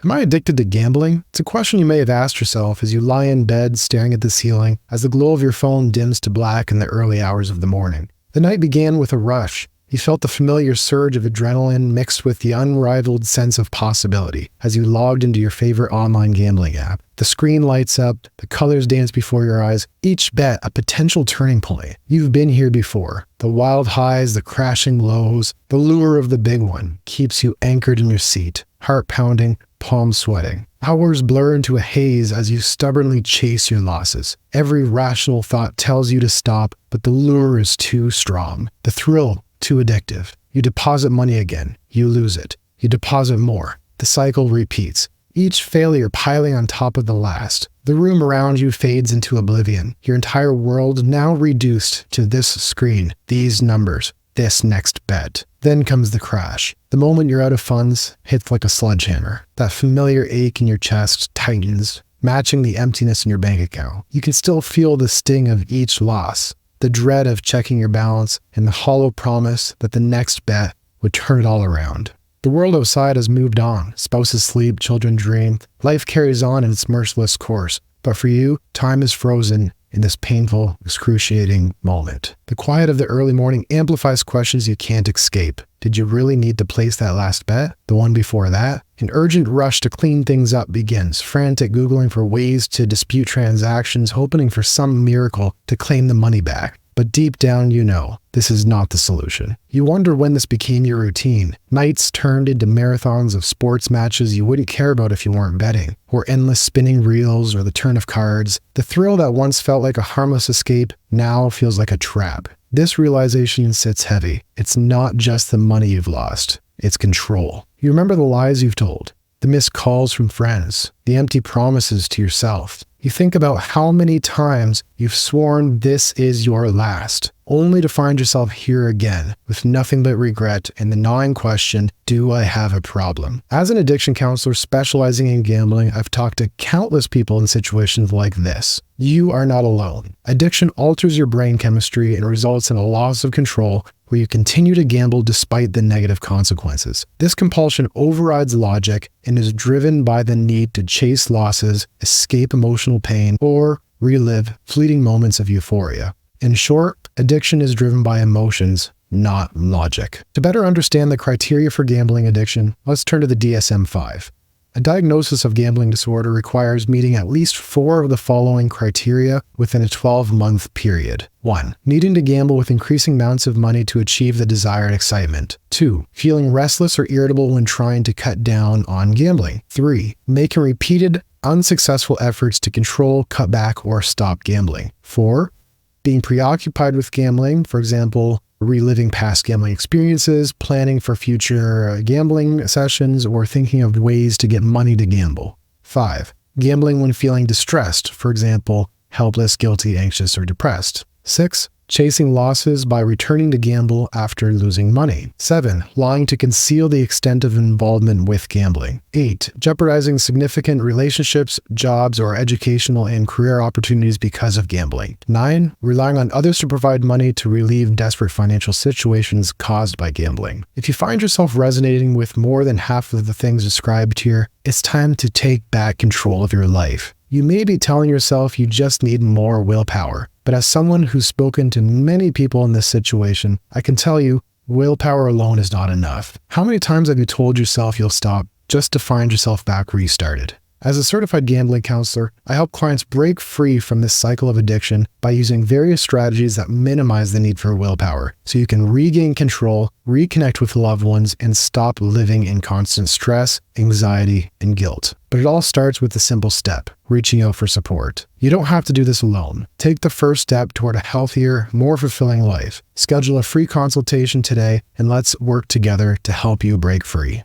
Am I addicted to gambling? It's a question you may have asked yourself as you lie in bed staring at the ceiling as the glow of your phone dims to black in the early hours of the morning. The night began with a rush. You felt the familiar surge of adrenaline mixed with the unrivaled sense of possibility as you logged into your favorite online gambling app. The screen lights up, the colors dance before your eyes, each bet a potential turning point. You've been here before. The wild highs, the crashing lows, the lure of the big one keeps you anchored in your seat, heart pounding, palms sweating. Hours blur into a haze as you stubbornly chase your losses. Every rational thought tells you to stop, but the lure is too strong. The thrill, too addictive. You deposit money again. You lose it. You deposit more. The cycle repeats, each failure piling on top of the last. The room around you fades into oblivion, your entire world now reduced to this screen, these numbers, this next bet. Then comes the crash. The moment you're out of funds hits like a sledgehammer. That familiar ache in your chest tightens, matching the emptiness in your bank account. You can still feel the sting of each loss, the dread of checking your balance, and the hollow promise that the next bet would turn it all around. The world outside has moved on. Spouses sleep, children dream. Life carries on in its merciless course. But for you, time is frozen in this painful, excruciating moment. The quiet of the early morning amplifies questions you can't escape. Did you really need to place that last bet? The one before that? An urgent rush to clean things up begins, frantic Googling for ways to dispute transactions, hoping for some miracle to claim the money back. But deep down, you know, this is not the solution. You wonder when this became your routine. Nights turned into marathons of sports matches you wouldn't care about if you weren't betting, or endless spinning reels or the turn of cards. The thrill that once felt like a harmless escape now feels like a trap. This realization sits heavy. It's not just the money you've lost, it's control. You remember the lies you've told, the missed calls from friends, the empty promises to yourself. You think about how many times you've sworn this is your last, only to find yourself here again with nothing but regret and the gnawing question, do I have a problem? As an addiction counselor specializing in gambling, I've talked to countless people in situations like this. You are not alone. Addiction alters your brain chemistry and results in a loss of control where you continue to gamble despite the negative consequences. This compulsion overrides logic and is driven by the need to chase losses, escape emotional pain, or relive fleeting moments of euphoria. In short, addiction is driven by emotions, not logic. To better understand the criteria for gambling addiction, let's turn to the DSM-5. A diagnosis of gambling disorder requires meeting at least 4 of the following criteria within a 12-month period. 1. Needing to gamble with increasing amounts of money to achieve the desired excitement. 2. Feeling restless or irritable when trying to cut down on gambling. 3. Making repeated, unsuccessful efforts to control, cut back, or stop gambling. 4. Being preoccupied with gambling, for example, reliving past gambling experiences, planning for future gambling sessions, or thinking of ways to get money to gamble. 5. Gambling when feeling distressed, for example, helpless, guilty, anxious, or depressed. 6. Chasing losses by returning to gamble after losing money. 7. Lying to conceal the extent of involvement with gambling. 8. Jeopardizing significant relationships, jobs, or educational and career opportunities because of gambling. 9. Relying on others to provide money to relieve desperate financial situations caused by gambling. If you find yourself resonating with more than half of the things described here, it's time to take back control of your life. You may be telling yourself you just need more willpower, but as someone who's spoken to many people in this situation, I can tell you, willpower alone is not enough. How many times have you told yourself you'll stop just to find yourself back where you started? As a certified gambling counselor, I help clients break free from this cycle of addiction by using various strategies that minimize the need for willpower, so you can regain control, reconnect with loved ones, and stop living in constant stress, anxiety, and guilt. But it all starts with a simple step, reaching out for support. You don't have to do this alone. Take the first step toward a healthier, more fulfilling life. Schedule a free consultation today, and let's work together to help you break free.